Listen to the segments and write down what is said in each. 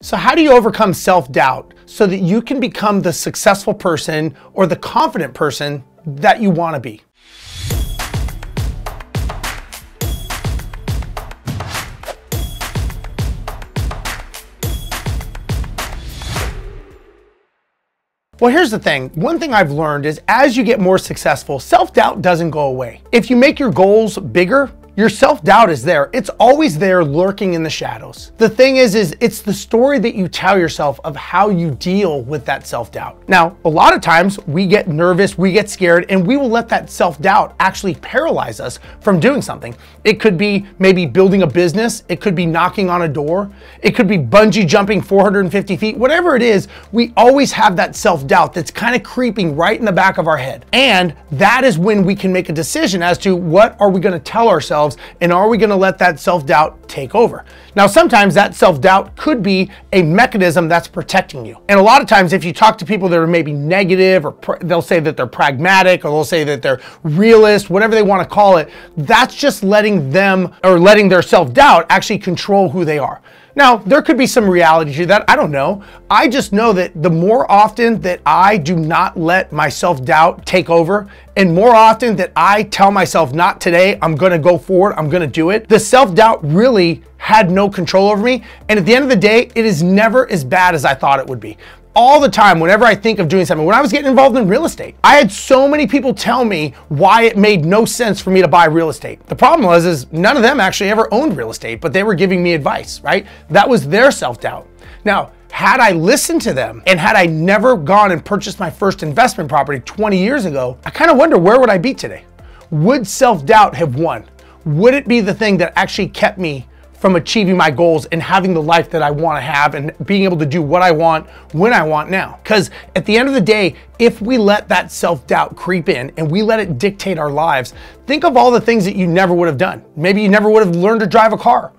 So how do you overcome self-doubt so that you can become the successful person or the confident person that you want to be? Well, here's the thing. One thing I've learned is as you get more successful, self-doubt doesn't go away. If you make your goals bigger, your self-doubt is there. It's always there lurking in the shadows. The thing is it's the story that you tell yourself of how you deal with that self-doubt. Now, a lot of times we get nervous, we get scared, and we will let that self-doubt actually paralyze us from doing something. It could be maybe building a business. It could be knocking on a door. It could be bungee jumping 450 feet. Whatever it is, we always have that self-doubt that's kind of creeping right in the back of our head. And that is when we can make a decision as to what are we going to tell ourselves, and are we going to let that self-doubt take over? Now, sometimes that self-doubt could be a mechanism that's protecting you. And a lot of times if you talk to people that are maybe negative, or they'll say that they're pragmatic, or they'll say that they're realist, whatever they want to call it, that's just letting them, or letting their self-doubt actually control who they are. Now, there could be some reality to that. I don't know. I just know that the more often that I do not let my self-doubt take over, and more often that I tell myself, not today, I'm going to go forward, I'm going to do it, the self-doubt really had no control over me. And at the end of the day, it is never as bad as I thought it would be. All the time, whenever I think of doing something, when I was getting involved in real estate, I had so many people tell me why it made no sense for me to buy real estate. The problem was none of them actually ever owned real estate, but they were giving me advice, right? That was their self-doubt. Now, had I listened to them and had I never gone and purchased my first investment property 20 years ago, I kind of wonder, where would I be today? Would self-doubt have won? Would it be the thing that actually kept me from achieving my goals and having the life that I want to have and being able to do what I want when I want now? Because at the end of the day, if we let that self-doubt creep in and we let it dictate our lives, think of all the things that you never would have done. Maybe you never would have learned to drive a car,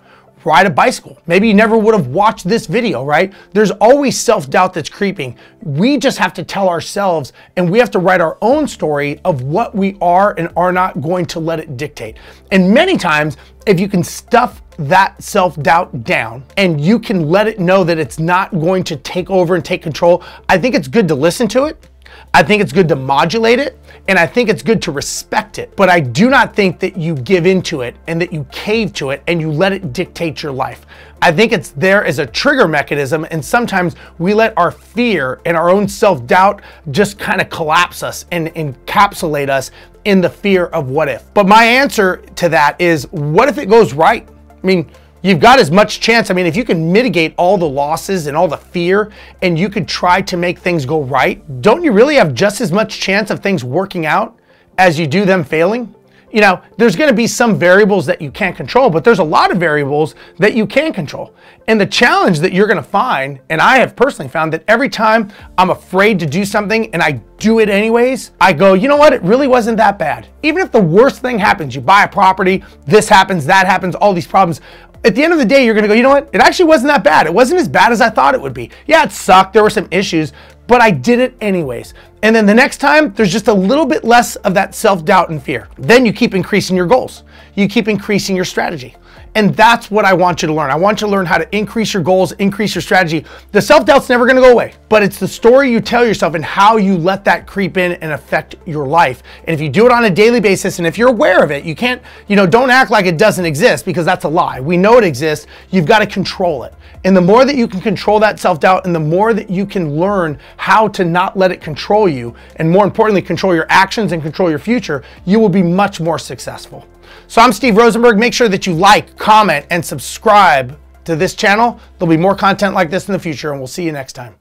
ride a bicycle. Maybe you never would have watched this video, right? There's always self-doubt that's creeping. We just have to tell ourselves, and we have to write our own story of what we are and are not going to let it dictate. And many times, if you can stuff that self-doubt down and you can let it know that it's not going to take over and take control, I think it's good to listen to it. I think it's good to modulate it, and I think it's good to respect it. But I do not think that you give into it and that you cave to it and you let it dictate your life. I think it's there as a trigger mechanism, and sometimes we let our fear and our own self-doubt just kind of collapse us and encapsulate us in the fear of what if. But my answer to that is, what if it goes right? I mean, you've got as much chance. I mean, if you can mitigate all the losses and all the fear and you could try to make things go right, don't you really have just as much chance of things working out as you do them failing? You know, there's going to be some variables that you can't control, but there's a lot of variables that you can control. And the challenge that you're going to find, and I have personally found, that every time I'm afraid to do something and I do it anyways, I go, you know what? It really wasn't that bad. Even if the worst thing happens, you buy a property, this happens, that happens, all these problems, at the end of the day, you're going to go, you know what? It actually wasn't that bad. It wasn't as bad as I thought it would be. Yeah, it sucked. There were some issues, but I did it anyways. And then the next time, there's just a little bit less of that self-doubt and fear. Then you keep increasing your goals. You keep increasing your strategy. And that's what I want you to learn. I want you to learn how to increase your goals, increase your strategy. The self-doubt's never going to go away, but it's the story you tell yourself and how you let that creep in and affect your life. And if you do it on a daily basis, and if you're aware of it, you can't, don't act like it doesn't exist, because that's a lie. We know it exists. You've got to control it. And the more that you can control that self-doubt, and the more that you can learn how to not let it control you, and more importantly, control your actions and control your future, you will be much more successful. So I'm Steve Rozenberg. Make sure that you like, comment, and subscribe to this channel. There'll be more content like this in the future, and we'll see you next time.